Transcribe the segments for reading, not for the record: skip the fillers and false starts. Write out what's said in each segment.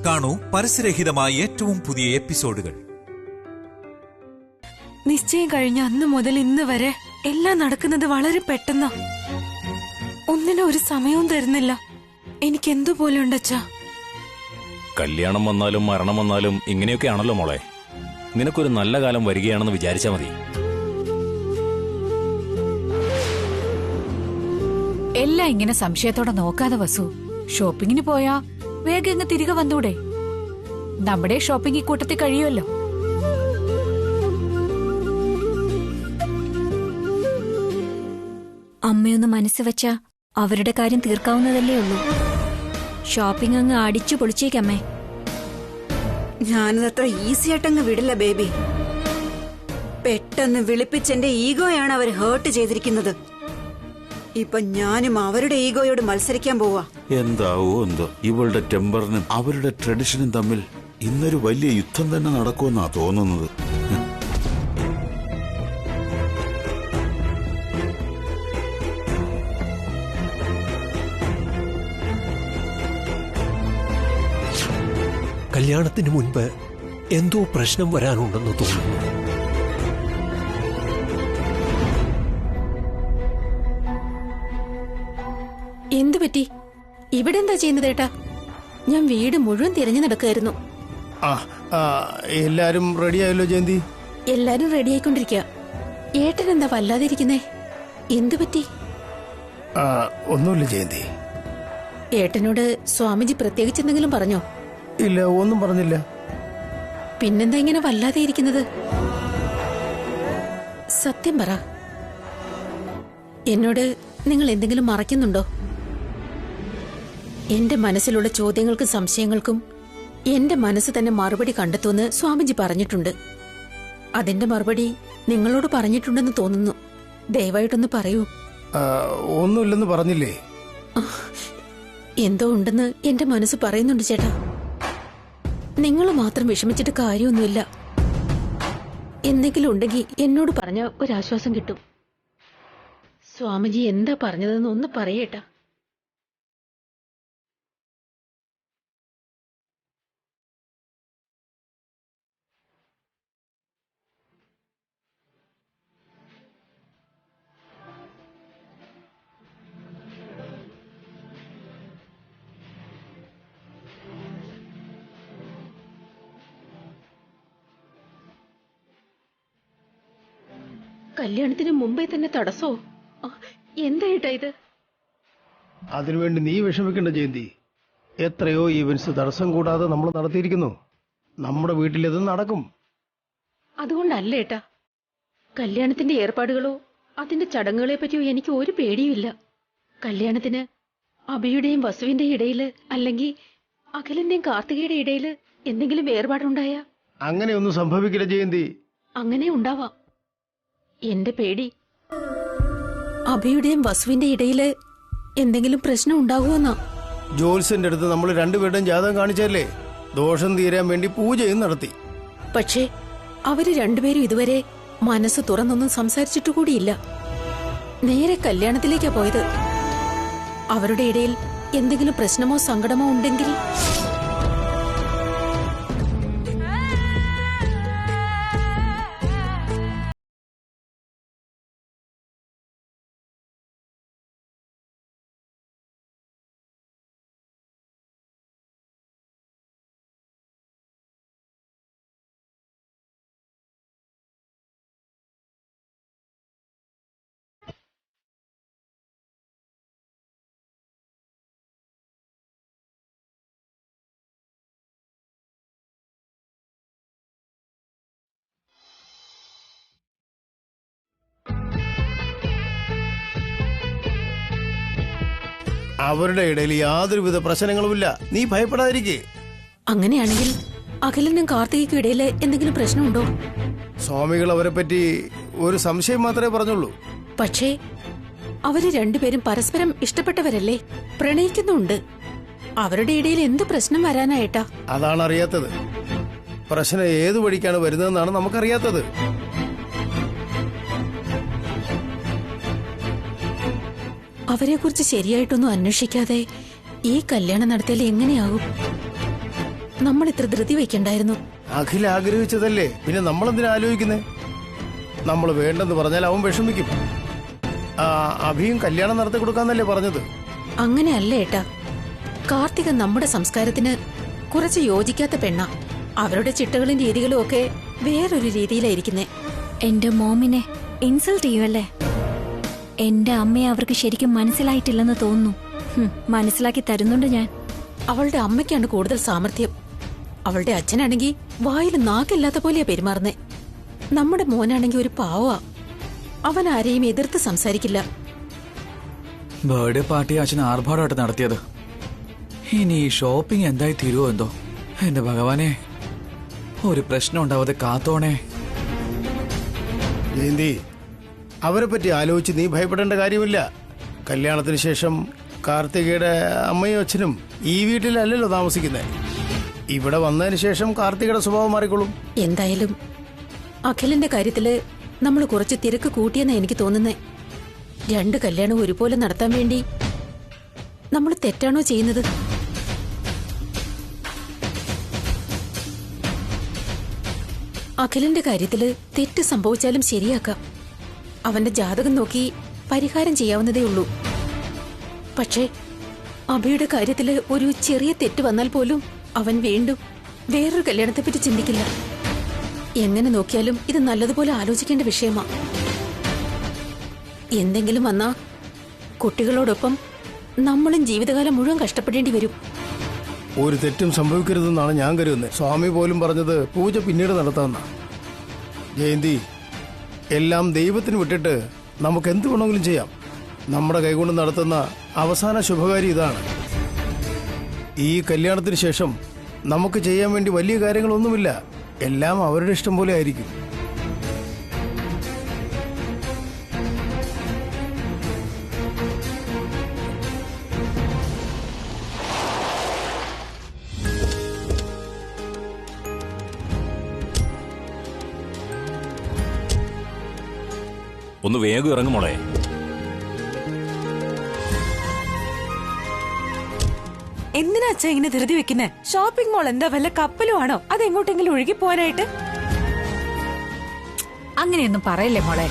കാണൂ പരസ്യരഹിതമായ ഏറ്റവും പുതിയ എപ്പിസോഡുകൾ. നിശ്ചയം കഴിഞ്ഞ അന്ന് മുതൽ ഇന്ന് വരെ എല്ലാം നടക്കുന്നത് വളരെ പെട്ടെന്നാ. ഒന്നിനും ഒരു സമയവും തരുന്നില്ല. എനിക്ക് എന്തുപോലെ ഉണ്ടച്ചാ. കല്യാണം വന്നാലും മരണം വന്നാലും ഇങ്ങനെയൊക്കെയാണല്ലോ മോളെ. നിനക്കൊരു നല്ല കാലം വരികയാണെന്ന് വിചാരിച്ചാ മതി. എല്ലാം ഇങ്ങനെ സംശയത്തോടെ നോക്കാതെ വസു. ഷോപ്പിങ്ങിന് പോയാ വേഗം ഇങ്ങ് തിരികെ വന്നൂടെ? നമ്മുടെ ഷോപ്പിംഗ് ഈ കൂട്ടത്തിൽ കഴിയുമല്ലോ. അമ്മയൊന്ന് മനസ്സ് വെച്ചാ അവരുടെ കാര്യം തീർക്കാവുന്നതല്ലേ ഉള്ളൂ. ഷോപ്പിംഗ് അങ്ങ് അടിച്ചു പൊളിച്ചേക്കമ്മേ. ഞാനതത്ര ഈസി ആയിട്ടങ്ങ് വിടില്ല ബേബി. പെട്ടെന്ന് വിളിപ്പിച്ചെന്റെ ഈഗോയാണ് അവർ ഹേർട്ട് ചെയ്തിരിക്കുന്നത്. ഇപ്പൊ ഞാനും അവരുടെ ഈഗോയോട് മത്സരിക്കാൻ പോവാ. എന്താവോ എന്തോ ഇവളുടെ ടെമ്പറിനും അവരുടെ ട്രഡീഷനും തമ്മിൽ ഇന്നൊരു വലിയ യുദ്ധം തന്നെ നടക്കുമെന്നാ തോന്നുന്നത്. കല്യാണത്തിന് മുൻപ് എന്തോ പ്രശ്നം വരാനുണ്ടെന്ന് തോന്നുന്നു. എന്തു പറ്റി? ഇവിടെ എന്താ ചെയ്യുന്നത് ഏട്ടാ? ഞാൻ വീട് മുഴുവൻ തിരഞ്ഞു നടക്കായിരുന്നു. എല്ലാരും റെഡിയായല്ലോ ജയന്തി? എല്ലാരും റെഡി ആയിക്കൊണ്ടിരിക്കുക. ഏട്ടൻ എന്താ വല്ലാതിരിക്കുന്നേ? എന്തു പറ്റി? ഒന്നുമില്ല ജയന്തി. ഏട്ടനോട് സ്വാമിജി പ്രത്യേകിച്ച് എന്തെങ്കിലും പറഞ്ഞോ? ഇല്ല, ഒന്നും പറഞ്ഞില്ല. പിന്നെന്താ ഇങ്ങനെ വല്ലാതെ ഇരിക്കുന്നത്? സത്യം പറ. എന്നോട് നിങ്ങൾ എന്തെങ്കിലും മറയ്ക്കുന്നുണ്ടോ? എന്റെ മനസ്സിലുള്ള ചോദ്യങ്ങൾക്കും സംശയങ്ങൾക്കും എന്റെ മനസ്സ് തന്നെ മറുപടി കണ്ടെത്തുമെന്ന് സ്വാമിജി പറഞ്ഞിട്ടുണ്ട്. അതിന്റെ മറുപടി നിങ്ങളോട് പറഞ്ഞിട്ടുണ്ടെന്ന് തോന്നുന്നു. ദയവായിട്ടൊന്ന് പറയൂ. ഒന്നുമില്ലെന്ന് പറഞ്ഞില്ലേ? എന്തോ ഉണ്ടെന്ന് എന്റെ മനസ്സ് പറയുന്നുണ്ട് ചേട്ടാ. നിങ്ങൾ മാത്രം വിഷമിച്ചിട്ട് കാര്യമൊന്നുമില്ല. എന്തെങ്കിലും ഉണ്ടെങ്കിൽ എന്നോട് പറഞ്ഞ ഒരാശ്വാസം കിട്ടും. സ്വാമിജി എന്താ പറഞ്ഞതെന്ന് ഒന്ന് പറയേട്ടാ. കല്യാണത്തിന് മുമ്പേ തന്നെ തടസ്സോ? എന്തായിട്ടാ ഇത്? അതിനുവേണ്ടി നീ വിഷമിക്കണ്ട ജയന്തി. എത്രയോ ഈവന്റ്സ് തടസ്സം കൂടാതെ നമ്മൾ നടത്തിയിരിക്കുന്നു. നമ്മുടെ വീട്ടിലിത് നടക്കും. അതുകൊണ്ടല്ല ഏട്ടാ. കല്യാണത്തിന്റെ ഏർപ്പാടുകളോ അതിന്റെ ചടങ്ങുകളെ പറ്റിയോ എനിക്ക് ഒരു പേടിയുമില്ല. കല്യാണത്തിന് അഭിയുടെയും വസുവിന്റെയും ഇടയില്, അല്ലെങ്കിൽ അഖിലിന്റെയും കാർത്തികയുടെ ഇടയില് എന്തെങ്കിലും വേർപാടുണ്ടായ അങ്ങനെയൊന്നും സംഭവിക്കില്ല ജയന്തി. അങ്ങനെ ഉണ്ടാവാം. എന്റെ പേടി അഭിയുടെയും വസുവിന്റെ ഇടയില് എന്തെങ്കിലും പ്രശ്നം ഉണ്ടാകുമെന്നാ. ജോത്സ്യന്റെ അടുത്ത് നമ്മൾ രണ്ടുപേരുടെയും ജാതകം കാണിച്ചല്ലേ? ദോഷം തീരാൻ വേണ്ടി പൂജയും നടത്തി. പക്ഷേ അവര് രണ്ടുപേരും ഇതുവരെ മനസ്സ് തുറന്നൊന്നും സംസാരിച്ചിട്ടു കൂടിയില്ല. നേരെ കല്യാണത്തിലേക്കാ പോയത്. അവരുടെ ഇടയിൽ എന്തെങ്കിലും പ്രശ്നമോ സങ്കടമോ ഉണ്ടെങ്കിൽ അവരുടെ ഇടയിൽ യാതൊരുവിധ പ്രശ്നങ്ങളുമില്ല. നീ ഭയപ്പെടാതിരിക്കേ. അങ്ങനെയാണെങ്കിൽ അഖിലിനും കാർത്തികയ്ക്കും ഇടയിൽ എന്തെങ്കിലും പ്രശ്നമുണ്ടോ? സ്വാമികൾ അവരെ പറ്റി ഒരു സംശയം മാത്രമേ പറഞ്ഞുള്ളൂ. പക്ഷേ അവര് രണ്ടുപേരും പരസ്പരം ഇഷ്ടപ്പെട്ടവരല്ലേ? പ്രണയിക്കുന്നുണ്ട്. അവരുടെ ഇടയിൽ എന്ത് പ്രശ്നം വരാനായിട്ടാ? അതാണ് അറിയാത്തത്. പ്രശ്നം ഏതു വഴിക്കാണ് വരുന്നതെന്നാണ് നമുക്കറിയാത്തത്. അവരെക്കുറിച്ച് ശരിയായിട്ടൊന്നും അന്വേഷിക്കാതെ ഈ കല്യാണം നടത്തിയാൽ എങ്ങനെയാകും? നമ്മൾ ഇത്ര ധൃതി വയ്ക്കണ്ടായിരുന്നു. അഖിൽ ആഗ്രഹിച്ചതല്ലേ, പിന്നെ നമ്മളെന്തിനാ ആലോചിക്കുന്നേ? നമ്മൾ വേണ്ടെന്ന് പറഞ്ഞാൽ അവൻ വിഷമിക്കും. അഭിയും കല്യാണം നടത്തി കൊടുക്കാന്നല്ലേ പറഞ്ഞത്? അങ്ങനെയല്ല ഏട്ടാ. കാർത്തിക നമ്മുടെ സംസ്കാരത്തിന് കുറച്ച് യോജിക്കാത്ത പെണ്ണ. അവരുടെ ചിട്ടകളും രീതികളും ഒക്കെ വേറൊരു രീതിയിലായിരിക്കുന്നേ. എന്റെ മോമിനെ ഇൻസൾട്ട് ചെയ്യുമല്ലേ? എന്റെ അമ്മയെ അവർക്ക് ശരിക്കും മനസ്സിലായിട്ടില്ലെന്ന് തോന്നുന്നു. മനസ്സിലാക്കി തരുന്നുണ്ട് ഞാൻ. അവളുടെ അമ്മയ്ക്കാണ് കൂടുതൽ സാമർഥ്യം. അവളുടെ അച്ഛനാണെങ്കിൽ വായിൽ നാക്കില്ലാത്ത പോലെയാ പെരുമാറുന്നേ. നമ്മുടെ മോനാണെങ്കിൽ ഒരു പാവാ. അവൻ ആരെയും എതിർത്ത് സംസാരിക്കില്ല. ബർത്ത്ഡേ പാർട്ടി അച്ഛൻ ആർഭാടമായിട്ട് നടത്തിയത്. ഇനി ഈ ഷോപ്പിംഗ് എന്തായി തീരുവോ എന്തോ. എന്റെ ഭഗവാനെ, ഒരു പ്രശ്നം ഉണ്ടാവാതെ കാത്തോണേ. ജയന്തി, അവരെ പറ്റി ആലോചിച്ച് നീ ഭയപ്പെടേണ്ട കാര്യമില്ല. കല്യാണത്തിന് ശേഷം കാർത്തികയുടെ അമ്മയും അച്ഛനും ഈ വീട്ടിലല്ലല്ലോ താമസിക്കുന്നത്. ഇവിടെ വന്നതിന് ശേഷം കാർത്തികയുടെ സ്വഭാവം മാറിക്കൊള്ളും. എന്തായാലും അഖിലിന്റെ കാര്യത്തില് നമ്മൾ കുറച്ച് തിരക്ക് കൂട്ടിയെന്നാ എനിക്ക് തോന്നുന്നേ. 2 കല്യാണം ഒരുപോലെ നടത്താൻ വേണ്ടി നമ്മൾ തെറ്റാണോ ചെയ്യുന്നത്? അഖിലിന്റെ കാര്യത്തില് തെറ്റ് സംഭവിച്ചാലും ശരിയാക്കാം. അവന്റെ ജാതകം നോക്കി പരിഹാരം ചെയ്യാവുന്നതേ ഉള്ളൂ. പക്ഷേ അഭിയുടെ കാര്യത്തില് ഒരു ചെറിയ തെറ്റ് വന്നാൽ പോലും അവൻ വീണ്ടും വേറൊരു കല്യാണത്തെപ്പറ്റി ചിന്തിക്കില്ല. എങ്ങനെ നോക്കിയാലും ഇത് നല്ലതുപോലെ ആലോചിക്കേണ്ട വിഷയമാ. എന്തെങ്കിലും വന്നാ കുട്ടികളോടൊപ്പം നമ്മളും ജീവിതകാലം മുഴുവൻ കഷ്ടപ്പെടേണ്ടി വരും. ഒരു തെറ്റും സംഭവിക്കരുതെന്നാണ് ഞാൻ കരുതുന്നത്. സ്വാമി പോലും പറഞ്ഞത് പൂജ പിന്നീട് നടത്താമെന്ന. ജയന്തി, എല്ലാം ദൈവത്തിന് വിട്ടിട്ട് നമുക്ക് എന്ത് വേണമെങ്കിലും ചെയ്യാം. നമ്മുടെ കൈകൊണ്ട് നടത്തുന്ന അവസാന ശുഭകാര്യം ഇതാണ്. ഈ കല്യാണത്തിന് ശേഷം നമുക്ക് ചെയ്യാൻ വേണ്ടി വലിയ കാര്യങ്ങളൊന്നുമില്ല. എല്ലാം അവരുടെ ഇഷ്ടം പോലെ ആയിരിക്കും. ഒന്ന് വേഗം ഇറങ്ങും മോളെ. എന്തിനാ അച്ഛാ ഇങ്ങനെ ധൃതി വെക്കുന്നേ? ഷോപ്പിംഗ് മോൾ എന്താ വല്ല കപ്പലും ആണോ? അത് എങ്ങോട്ടെങ്കിലും ഒഴുകി പോകാനായിട്ട്? അങ്ങനെയൊന്നും പറയല്ലേ മോളെ.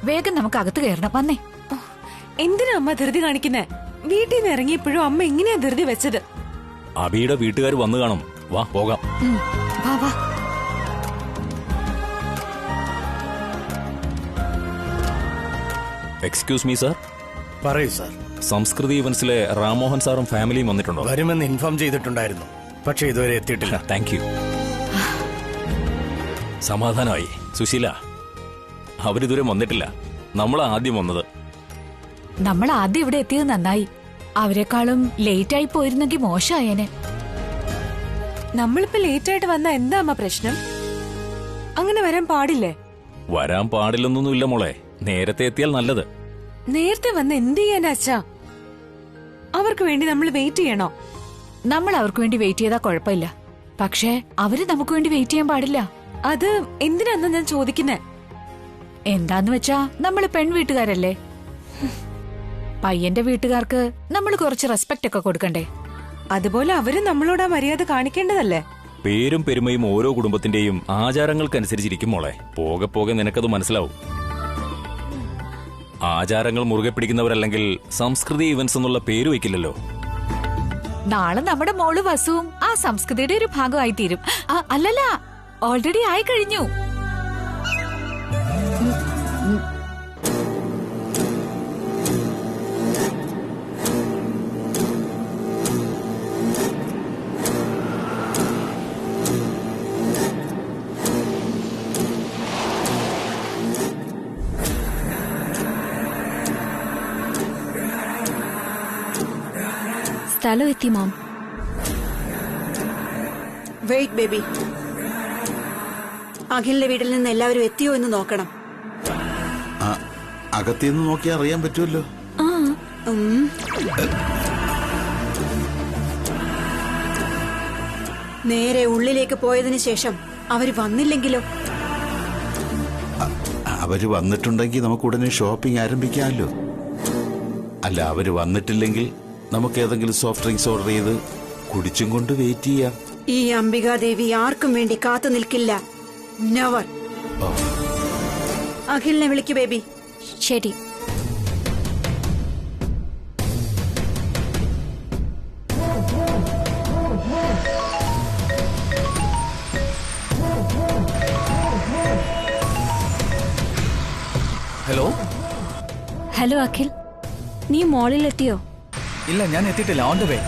വേഗം നമുക്ക് അകത്ത് കയറണം. വന്നേ. എന്തിനാ അമ്മ ധൃതി കാണിക്കുന്നേ? വീട്ടിൽ നിന്ന് ഇറങ്ങിയപ്പോഴും അമ്മ എങ്ങനെയാ ധൃതി വെച്ചത്? അബിയുടെ വീട്ടുകാർ വന്നു കാണും. വാ പോകാം. വാ വാ. Excuse me sir. പറയൂ സാർ. സംസ്കൃതി ഇവന്റ്സിലെ റാമോഹൻ സാറും ഫാമിലിയും വന്നിട്ടുണ്ടോ? വരുമെന്ന് ഇൻഫോം ചെയ്തിട്ടുണ്ടായിരുന്നു, പക്ഷെ ഇതുവരെ എത്തിയിട്ടില്ല. Thank you. സമാധാനമായി. സുശീല, അവരിതുവരെ വന്നിട്ടില്ല. നമ്മൾ ആദ്യം വന്നത്. നമ്മൾ ആദ്യം ഇവിടെ എത്തിയത് നന്നായി. അവരെക്കാളും ലേറ്റ് ആയി പോയിരുന്നെങ്കിൽ മോശമായേനെ. നമ്മളിപ്പോ ലേറ്റ് ആയിട്ട് വന്ന എന്താ അമ്മ പ്രശ്നം? അങ്ങനെ വരാൻ പാടില്ലേ? വരാൻ പാടില്ലെന്നൊന്നുമില്ല മോളെ. നേരത്തെ എത്തിയാൽ നല്ലത്. നേരത്തെ വന്ന് എന്ത് ചെയ്യാനാ അച്ഛാ? അവർക്ക് വേണ്ടി നമ്മൾ വെയിറ്റ് ചെയ്യണോ? നമ്മൾ അവർക്ക് വേണ്ടി വെയിറ്റ് ചെയ്താൽ കുഴപ്പമില്ല. പക്ഷേ അവര് നമുക്ക് വേണ്ടി വെയിറ്റ് ചെയ്യാൻ പാടില്ല. അത് എന്തിനാന്ന് ഞാൻ ചോദിക്കുന്നേ. എന്താന്ന് വെച്ചാ നമ്മള് പെൺവീട്ടുകാരല്ലേ. പയ്യന്റെ വീട്ടുകാർക്ക് നമ്മൾ കുറച്ച് റെസ്പെക്ട് ഒക്കെ കൊടുക്കണ്ടേ? അതുപോലെ അവര് നമ്മളോട് ആ മര്യാദ കാണിക്കേണ്ടതല്ലേ? പേരും പെരുമയും ഓരോ കുടുംബത്തിന്റെയും ആചാരങ്ങൾക്കനുസരിച്ചിരിക്കും മോളെ. പോകെ പോകെ നിനക്കത് മനസ്സിലാവും. ആചാരങ്ങൾ മുറുകെ പിടിക്കുന്നവരല്ലെങ്കിൽ സംസ്കൃതി ഇവന്റ്സ് എന്നുള്ള പേര് വയ്ക്കില്ലല്ലോ. നാളെ നമ്മുടെ മോള് വസുവും ആ സംസ്കൃതിയുടെ ഒരു ഭാഗമായി തീരും. അല്ലല്ല, ഓൾറെഡി ആയി കഴിഞ്ഞു. സ്ഥലം എത്തി മോം. Wait baby. അഖിലിന്റെ വീട്ടിൽ നിന്ന് എല്ലാവരും എത്തിയോ എന്ന് നോക്കണം. അകത്തിന്ന് നോക്കിയാൽ അറിയാൻ പറ്റുമല്ലോ. നേരെ ഉള്ളിലേക്ക് പോയതിനു ശേഷം അവര് വന്നില്ലെങ്കിലോ? അവര് വന്നിട്ടുണ്ടെങ്കിൽ നമുക്ക് ഉടനെ ഷോപ്പിംഗ് ആരംഭിക്കാമല്ലോ. അല്ല, അവര് വന്നിട്ടില്ലെങ്കിൽ നമുക്ക് ഏതെങ്കിലും സോഫ്റ്റ് ഡ്രിങ്ക്സ് ഓർഡർ ചെയ്ത് കുടിച്ചും കൊണ്ട് വെയിറ്റ് ചെയ്യാം. ഈ അംബികാദേവി ആർക്കും വേണ്ടി കാത്തു നിൽക്കില്ല. നെവർ. അഖിലിനെ വിളിക്കു ബേബി. ശരി. ഹലോ. ഹലോ അഖിൽ, നീ മോളിലെത്തിയോ? ഇല്ല, ഞാൻ എത്തിയിട്ടില്ല. On the way.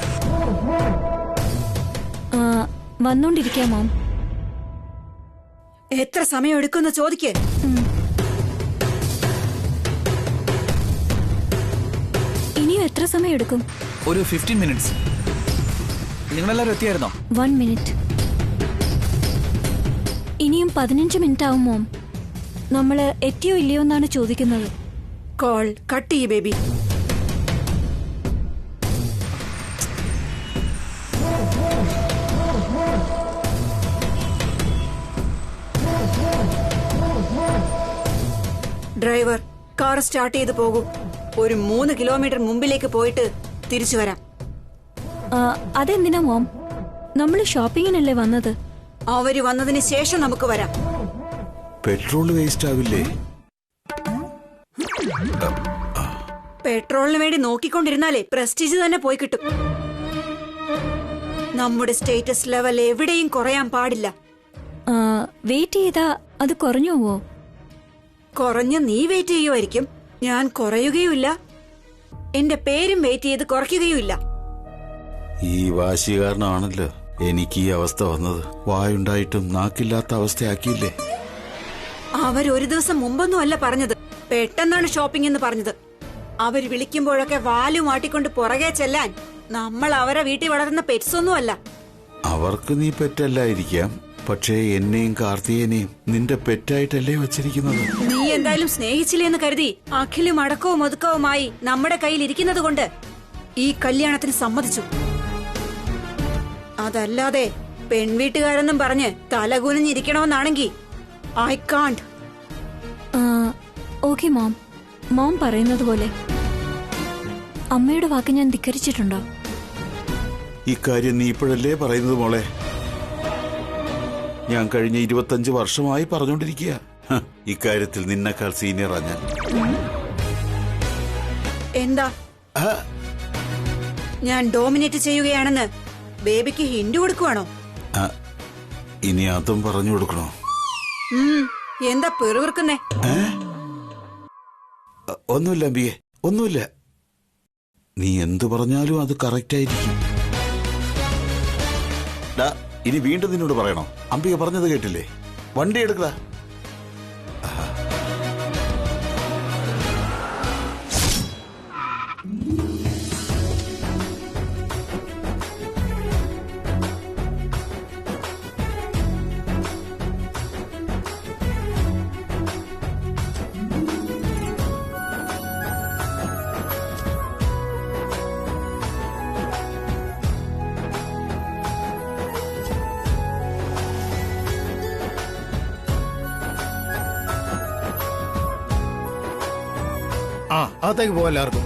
വന്നോണ്ടിരിക്കാം മോം. എത്ര സമയം എടുക്കുന്ന ചോദിക്കേ? ഇനിയും എത്ര സമയം എടുക്കും? ഒരു 15 മിനിറ്റ്സ്. നിങ്ങളെല്ലാരും എത്തിയായിരുന്നോ? 1 മിനിറ്റ്. ഇനിയും 15 മിനിറ്റ് ആവും മോം. നമ്മള് എത്തിയോ ഇല്ലയോ എന്നാണ് ചോദിക്കുന്നത്. കോൾ കട്ട് ചെയ്യ് ബേബി. ഡ്രൈവർ, കാർ സ്റ്റാർട്ട് ചെയ്ത് പോകൂ. ഒരു 3 കിലോമീറ്റർ മുമ്പിലേക്ക് പോയിട്ട് തിരിച്ചു വരാം. അതെന്തിനാ മോം? നമ്മള് ഷോപ്പിങ്ങിനല്ലേ വന്നത്. അവര് വന്നതിന് ശേഷം നമുക്ക് വരാം. പെട്രോൾ വേസ്റ്റ് ആവില്ലേ? പെട്രോളിന് വേണ്ടി നോക്കിക്കൊണ്ടിരുന്നാലേ പ്രസ്റ്റീജ് തന്നെ പോയി കിട്ടും. നമ്മുടെ സ്റ്റേറ്റസ് ലെവൽ എവിടെയും കുറയാൻ പാടില്ല. വെയിറ്റ് ചെയ്താ അത് കുറഞ്ഞു പോവോ? കുറഞ്ഞ് നീ വെയിറ്റ് ചെയ്യുമായിരിക്കും. ഞാൻ കുറയുകയുമില്ല. എന്റെ പേരും വെയിറ്റ് ചെയ്ത് കുറയ്ക്കുകയുമില്ല. ഈ വാശി കാരണമാണല്ലോ എനിക്ക് ഈ അവസ്ഥ വന്നത്. വായുണ്ടായിട്ടും നാക്കില്ലാത്ത അവസ്ഥയാക്കിയില്ലേ? അവരൊരു ദിവസം മുമ്പൊന്നും അല്ല പറഞ്ഞത്, പെട്ടെന്നാണ് ഷോപ്പിംഗ് എന്ന് പറഞ്ഞത്. അവർ വിളിക്കുമ്പോഴൊക്കെ വാലും ആട്ടിക്കൊണ്ട് പുറകെ ചെല്ലാൻ നമ്മൾ അവരെ വീട്ടിൽ വളർന്ന പെറ്റ്സൊന്നും അല്ല. അവർക്ക് നീ പെറ്റല്ലായിരിക്കാം, പക്ഷേ എന്നെയും കാർത്തികനെയും നിന്റെ പെറ്റായിട്ടല്ലേ വച്ചിരിക്കുന്നത്. നീ എന്തായാലും സ്നേഹിച്ചില്ലെന്ന് കരുതി അഖിലും അടക്കവും ഒതുക്കവുമായി നമ്മുടെ കയ്യിൽ ഇരിക്കുന്നത് കൊണ്ട് ഈ കല്യാണത്തിന് സമ്മതിച്ചു. അതല്ലാതെ പെൺവീട്ടുകാരെന്നും പറഞ്ഞ് തലകുനിഞ്ഞിരിക്കണമെന്നാണെങ്കിൽ I can't. Okay mom, mom പറയുന്നത് പോലെ. അമ്മയുടെ വാക്ക് ഞാൻ ധിക്കരിച്ചിട്ടുണ്ടോ? ഇക്കാര്യം നീ ഇപ്പോഴല്ലേ പറയുന്നത് മോളെ? ഞാൻ കഴിഞ്ഞ 25 വർഷമായി പറഞ്ഞുകൊണ്ടിരിക്കുക. ഇക്കാര്യത്തിൽ നിന്നെക്കാൾ സീനിയറാ ഞാൻ. എന്താ ഞാൻ ഡോമിനേറ്റ് ചെയ്യുകയാണെന്ന് ബേബിക്ക് ഹിന്റ് കൊടുക്കുവാണോ? ഇനി അതും പറഞ്ഞു കൊടുക്കണോ? എന്താ പെറുവിറുക്കുന്നേ? ഒന്നുമില്ല അമ്പിയെ, ഒന്നുമില്ല. നീ എന്തു പറഞ്ഞാലും അത് കറക്റ്റ് ആയിരിക്കും. ഇനി വീണ്ടും നിന്നോട് പറയണോ? അമ്പിക പറഞ്ഞത് കേട്ടില്ലേ? വണ്ടി എടുക്ക. അകത്തേക്ക് പോകാം എല്ലാവർക്കും.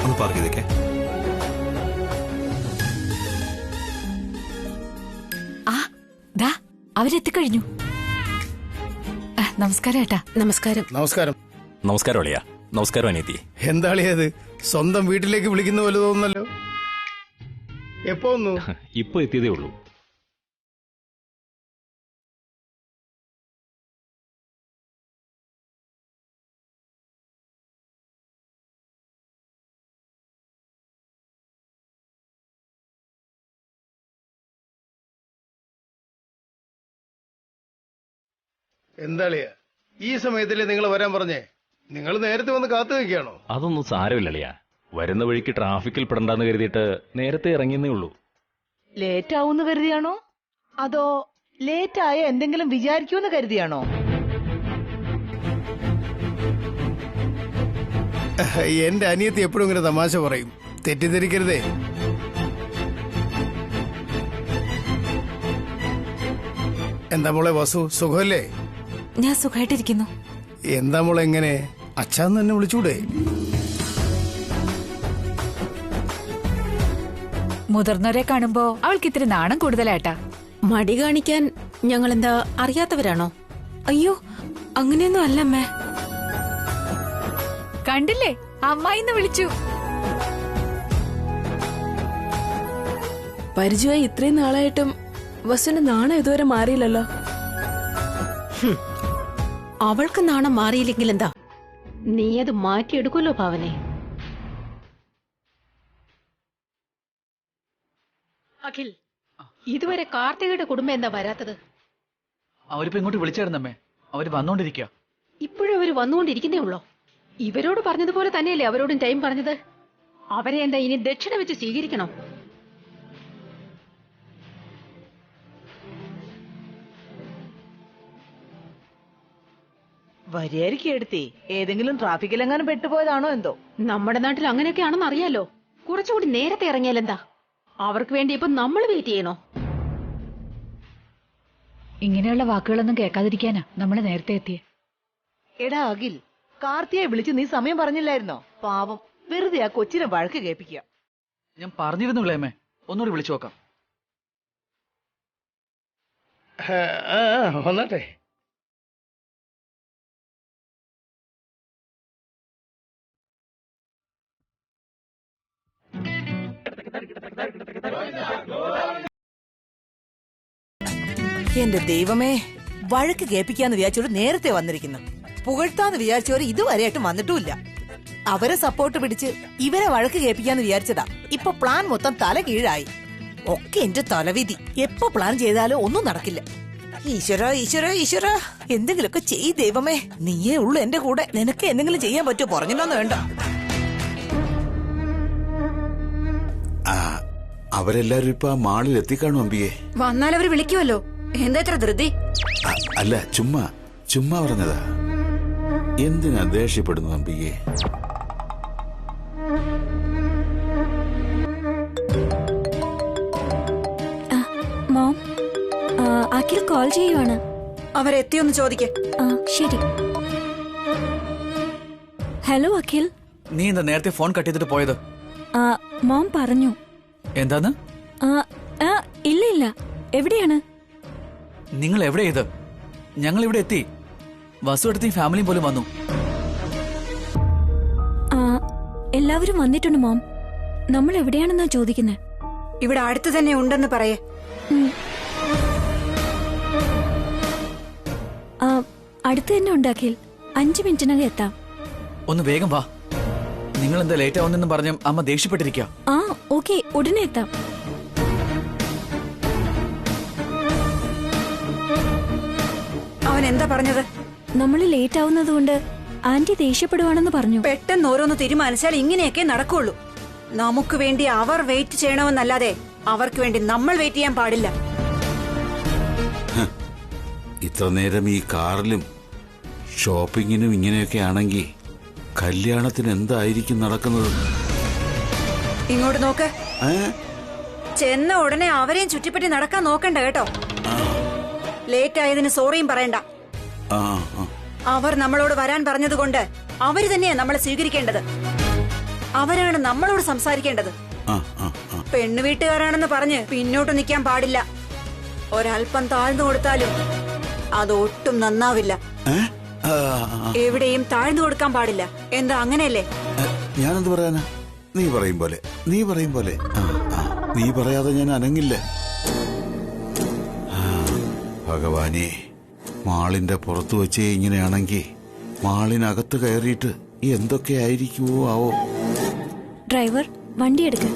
ഒന്ന് പാർക്ക് ചെയ്തേക്കേ. അവരെത്തിക്കഴിഞ്ഞു. നമസ്കാരം ഏട്ടാ. നമസ്കാരം. നമസ്കാരം. നമസ്കാരം അളിയ. നമസ്കാരം അനിയത്തി. എന്താളിയത്? സ്വന്തം വീട്ടിലേക്ക് വിളിക്കുന്ന പോലെ തോന്നുന്നല്ലോ. എപ്പോ വന്നു? ഇപ്പൊ എത്തിയതേ ഉള്ളൂ. എന്താളിയാ ഈ സമയത്തല്ലേ നിങ്ങൾ വരാൻ പറഞ്ഞേ? നിങ്ങൾ നേരത്തെ വന്ന് കാത്തു വെക്കുകയാണോ? അതൊന്നും സാരമില്ല അളിയ. വരുന്ന വഴിക്ക് ട്രാഫിക്കിൽ പെടണ്ടെന്ന് കരുതിയിട്ട് നേരത്തെ ഇറങ്ങിയെന്നേ ഉള്ളൂ. ലേറ്റ് ആവൂന്ന് കരുതിയാണോ അതോ ലേറ്റ് ആയ എന്തെങ്കിലും വിചാരിക്കൂന്ന് കരുതിയാണോ? എന്റെ അനിയത്തി എപ്പോഴും ഇങ്ങനെ തമാശ പറയും, തെറ്റിദ്ധരിക്കരുതേ. എന്താ മോളെ വസു, സുഖമല്ലേ? ഞാൻ സുഖമായിട്ടിരിക്കുന്നു. എന്താ മോളെ എങ്ങനെ? അച്ഛാന്ന് തന്നെ വിളിച്ചൂടെ? മുതിർന്നവരെ കാണുമ്പോ അവൾക്ക് ഇത്തിരി നാണം കൂടുതലാട്ടാ. മടി കാണിക്കാൻ ഞങ്ങളെന്താ അറിയാത്തവരാണോ? അയ്യോ അങ്ങനെയൊന്നും അല്ലമ്മേ. കണ്ടില്ലേ, അമ്മായിന്ന് വിളിച്ചു. പരിചയമായി ഇത്രയും നാളായിട്ടും വസുവിന്റെ നാണം ഇതുവരെ മാറിയില്ലല്ലോ. അവൾക്ക് നാണം മാറിയില്ലെങ്കിൽ എന്താ, നീ അത് മാറ്റിയെടുക്കുമല്ലോ ഭാവനെ. അഖിൽ, ഇതുവരെ കാർത്തികയുടെ കുടുംബം എന്താ വരാത്തത്? അവരിപ്പോ ഇങ്ങോട്ട് വിളിച്ചായിരുന്നമ്മേ. അവര് വന്നോണ്ടിരിക്കുക. ഇപ്പോഴും അവര് വന്നുകൊണ്ടിരിക്കുന്നേ ഉള്ളോ? ഇവരോട് പറഞ്ഞതുപോലെ തന്നെയല്ലേ അവരോടും ടൈം പറഞ്ഞത്? അവരെ എന്താ ഇനി ദക്ഷിണ വെച്ച് സ്വീകരിക്കണോ? വരിയായിരിക്കും എടുത്തി. ഏതെങ്കിലും ട്രാഫിക്കിലെങ്ങാനും പെട്ടുപോയതാണോ എന്തോ. നമ്മുടെ നാട്ടിൽ അങ്ങനെയൊക്കെ ആണെന്ന് അറിയാലോ. കുറച്ചുകൂടി നേരത്തെ ഇറങ്ങിയാലെന്താ? അവർക്ക് വേണ്ടി ഇപ്പൊ നമ്മൾ വെയിറ്റ് ചെയ്യണോ? ഇങ്ങനെയുള്ള വാക്കുകളൊന്നും കേൾക്കാതിരിക്കാനാ നമ്മള് നേരത്തെ എത്തിയേ. എടാ അഖിൽ, കാർത്തിയെ വിളിച്ച് നീ സമയം പറഞ്ഞില്ലായിരുന്നോ? പാവം, വെറുതെ ആ കൊച്ചിനെ വഴക്ക് കേൾപ്പിക്കുക. ഞാൻ പറഞ്ഞിരുന്നു ഇളയമ്മേ, ഒന്നുകൂടി വിളിച്ചു നോക്കാം. വന്നാട്ടെ. എന്റെ ദൈവമേ, വഴക്ക് കേൾപ്പിക്കാന്ന് വിചാരിച്ചോട് നേരത്തെ വന്നിരിക്കുന്നു. പുകഴ്ത്താന്ന് വിചാരിച്ചവര് ഇതുവരെയായിട്ടും വന്നിട്ടുമില്ല. അവരെ സപ്പോർട്ട് പിടിച്ച് ഇവരെ വഴക്ക് കേൾപ്പിക്കാന്ന് വിചാരിച്ചതാ. ഇപ്പൊ പ്ലാൻ മൊത്തം തല കീഴായി. ഒക്കെ എന്റെ തലവിധി. എപ്പോ പ്ലാൻ ചെയ്താലും ഒന്നും നടക്കില്ല. ഈശ്വര ഈശ്വര ഈശ്വര, എന്തെങ്കിലുമൊക്കെ ചെയ് ദൈവമേ. നീയേ ഉള്ളു എന്റെ കൂടെ. നിനക്ക് എന്തെങ്കിലും ചെയ്യാൻ പറ്റുമോ? പറഞ്ഞില്ലെന്ന് വേണ്ട. അവരെല്ലാരും ഇപ്പൊ ആ മാളിൽ എത്തിക്കാണു അമ്പിയെ. വന്നാൽ അവര് വിളിക്കുമല്ലോ. എന്താ ഇത്ര ധൃതി? അല്ല, ചുമ്മാ പറഞ്ഞതാ. എന്തിനാ ദേഷ്യപ്പെടുന്നു അമ്പിയെ? മോം, അഖിൽ കോൾ ചെയ്യുവാണ്. അവരെത്തിയൊന്ന് ചോദിക്കേ. ശരി. ഹലോ അഖിൽ. നീ എന്താ നേരത്തെ ഫോൺ കട്ട് ചെയ്തിട്ട് പോയത്? മോം പറഞ്ഞു. എന്താന്ന്? ഇല്ല. എവിടെയാണ് നിങ്ങൾ? എവിടെ ഇത്? ഞങ്ങൾ ഇവിടെ എത്തി. വസു എടുത്ത് ഫാമിലിയും പോലും വന്നു. എല്ലാവരും വന്നിട്ടുണ്ട് മോം. നമ്മൾ എവിടെയാണെന്നാ ചോദിക്കുന്നത്. ഇവിടെ അടുത്ത് തന്നെ ഉണ്ടെന്ന് പറയേ. അടുത്ത് തന്നെ ഉണ്ട് അഖിൽ. 5 മിനിറ്റിനകം എത്താം. ഒന്ന് വേഗം വാ. നിങ്ങൾ എന്താ ലേറ്റ് ആവുന്നെന്ന് പറഞ്ഞ് അമ്മ ദേഷ്യപ്പെട്ടിരിക്കുക. ഓക്കെ, ഉടനെ എത്താം. അവൻ എന്താ പറഞ്ഞത്? നമ്മൾ ലേറ്റ് ആവുന്നത് കൊണ്ട് ആന്റി ദേഷ്യപ്പെടുവാണെന്ന് പറഞ്ഞു. പെട്ടെന്ന് ഓരോന്ന് തീരുമാനിച്ചാൽ ഇങ്ങനെയൊക്കെ നടക്കുള്ളൂ. നമുക്ക് വേണ്ടി അവർ വെയിറ്റ് ചെയ്യണമെന്നല്ലാതെ അവർക്ക് വേണ്ടി നമ്മൾ വെയിറ്റ് ചെയ്യാൻ പാടില്ല. ഇത്ര നേരം ഈ കാറിലും ഷോപ്പിങ്ങിനും ഇങ്ങനെയൊക്കെ ആണെങ്കിൽ കല്യാണത്തിന് എന്തായിരിക്കും നടക്കുന്നത്? ഇങ്ങോട്ട് നോക്ക്. ചെന്ന ഉടനെ അവരെയും ചുറ്റിപ്പറ്റി നടക്കാൻ നോക്കണ്ട കേട്ടോ. ലേറ്റ് ആയതിന് സോറിയും പറയണ്ട. അവർ നമ്മളോട് വരാൻ പറഞ്ഞതുകൊണ്ട് അവര് തന്നെയാ നമ്മളെ സ്വീകരിക്കേണ്ടത്. അവരാണ് നമ്മളോട് സംസാരിക്കേണ്ടത്. പെണ്ണു വീട്ടുകാരാണെന്ന് പറഞ്ഞ് പിന്നോട്ട് നിൽക്കാൻ പാടില്ല. ഒരൽപ്പം താഴ്ന്നു കൊടുത്താലും അതൊട്ടും നന്നാവില്ല. എവിടെയും താഴ്ന്നു കൊടുക്കാൻ പാടില്ല. എന്താ അങ്ങനെയല്ലേ? ഞാനെന്ത് പറയാനാ? നീ പറയും പോലെ. നീ പറയാതെ ഞാൻ അനങ്ങില്ല. ഭഗവാനെ, മാളിന്റെ പുറത്തു വെച്ചേ ഇങ്ങനെയാണെങ്കിൽ മാളിനകത്ത് കയറിയിട്ട് എന്തൊക്കെയായിരിക്കുമോ ആവോ. ഡ്രൈവർ, വണ്ടി എടുക്ക.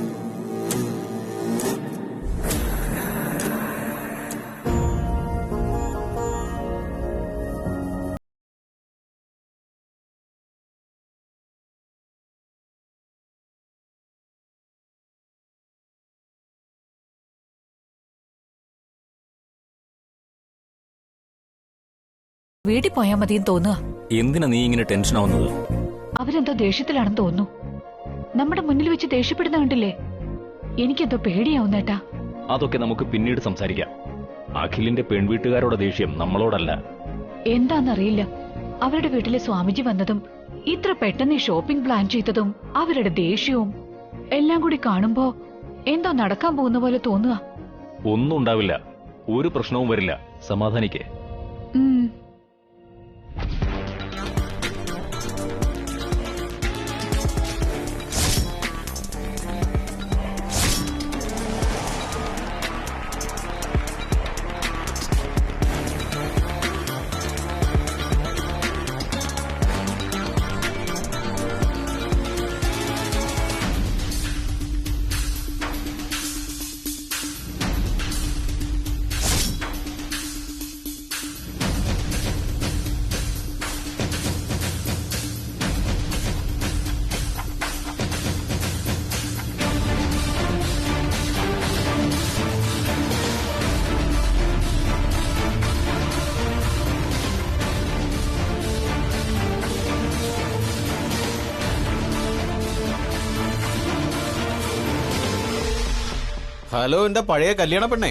വീട്ടിൽ പോയാൽ മതിയെന്ന് തോന്നുക. എന്തിനാ നീ ഇങ്ങനെ ടെൻഷൻ ആവുന്നത്? അവരെന്തോ ദേഷ്യത്തിലാണെന്ന് തോന്നുന്നു. നമ്മുടെ മുന്നിൽ വെച്ച് ദേഷ്യപ്പെടുന്ന കണ്ടില്ലേ? എനിക്കെന്തോ പേടിയാവുന്നേട്ടാ. അതൊക്കെ നമുക്ക് പിന്നീട് സംസാരിക്കാം. അഖിലിന്റെ പെൺവീട്ടുകാരോട് ദേഷ്യം നമ്മളോടല്ല. എന്താന്നറിയില്ല. അവരുടെ വീട്ടിലെ സ്വാമിജി വന്നതും ഇത്ര പെട്ടെന്ന് ഈ ഷോപ്പിംഗ് പ്ലാൻ ചെയ്തതും അവരുടെ ദേഷ്യവും എല്ലാം കൂടി കാണുമ്പോ എന്തോ നടക്കാൻ പോകുന്ന പോലെ തോന്നുക. ഒന്നും ഉണ്ടാവില്ല, ഒരു പ്രശ്നവും വരില്ല. സമാധാനിക്കേ. ഹലോ, എന്റെ പഴയ കല്യാണ പെണ്ണേ,